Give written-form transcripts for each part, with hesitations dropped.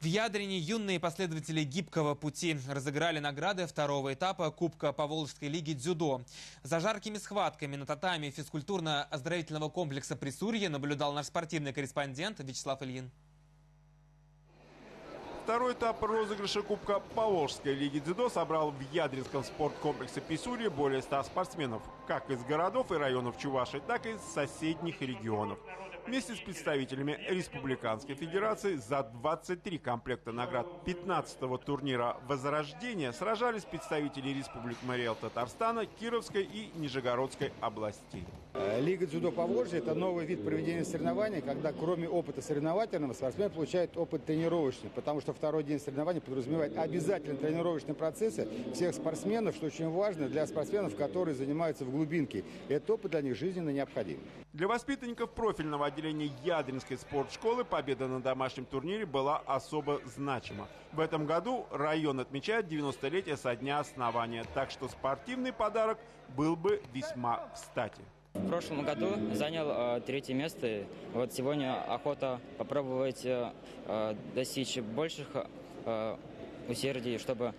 В Ядрине юные последователи гибкого пути разыграли награды второго этапа Кубка Поволжской лиги дзюдо. За жаркими схватками на татами физкультурно-оздоровительного комплекса «Присурье» наблюдал наш спортивный корреспондент Вячеслав Ильин. Второй этап розыгрыша Кубка Поволжской лиги дзюдо собрал в Ядринском спорткомплексе «Присурье» более 100 спортсменов, как из городов и районов Чувашии, так и из соседних регионов. Вместе с представителями Республиканской Федерации за 23 комплекта наград 15-го турнира «Возрождение» сражались представители республик Марий-Эл, Татарстана, Кировской и Нижегородской областей. Лига дзюдо Поволжья – это новый вид проведения соревнований, когда кроме опыта соревновательного спортсмен получает опыт тренировочный, потому что второй день соревнований подразумевает обязательно тренировочные процессы всех спортсменов, что очень важно для спортсменов, которые занимаются в глубинке. Этот опыт для них жизненно необходим. Для воспитанников профильного отделения Ядринской спортшколы победа на домашнем турнире была особо значима. В этом году район отмечает 90-летие со дня основания, так что спортивный подарок был бы весьма кстати. В прошлом году занял третье место. Вот сегодня охота попробовать достичь больших усердий, чтобы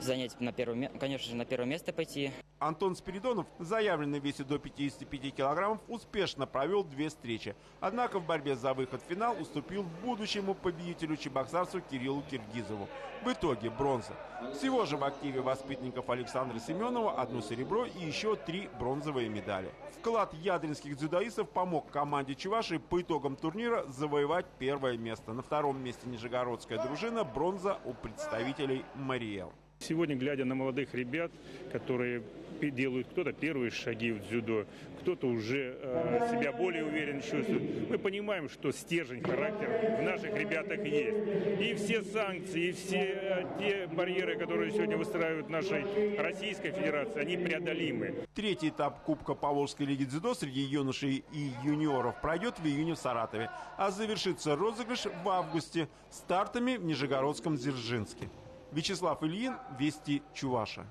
занять конечно же, на первое место пойти. Антон Спиридонов, заявленный в весе до 55 килограммов, успешно провел 2 встречи. Однако в борьбе за выход в финал уступил будущему победителю чебоксарцу Кириллу Киргизову. В итоге бронза. Всего же в активе воспитанников Александра Семенова 1 серебро и еще 3 бронзовые медали. Вклад ядринских дзюдоистов помог команде Чувашии по итогам турнира завоевать первое место. На втором месте нижегородская дружина, бронза у представителей Марий-Эл. Сегодня, глядя на молодых ребят, которые делают кто-то первые шаги в дзюдо, кто-то уже себя более уверенно чувствует, мы понимаем, что стержень, характер в наших ребятах есть. И все санкции, и все те барьеры, которые сегодня выстраивают нашей Российской Федерации, они преодолимы. Третий этап Кубка Поволжской лиги дзюдо среди юношей и юниоров пройдет в июне в Саратове, а завершится розыгрыш в августе стартами в Нижегородском Дзержинске. Вячеслав Ильин, Вести Чуваша.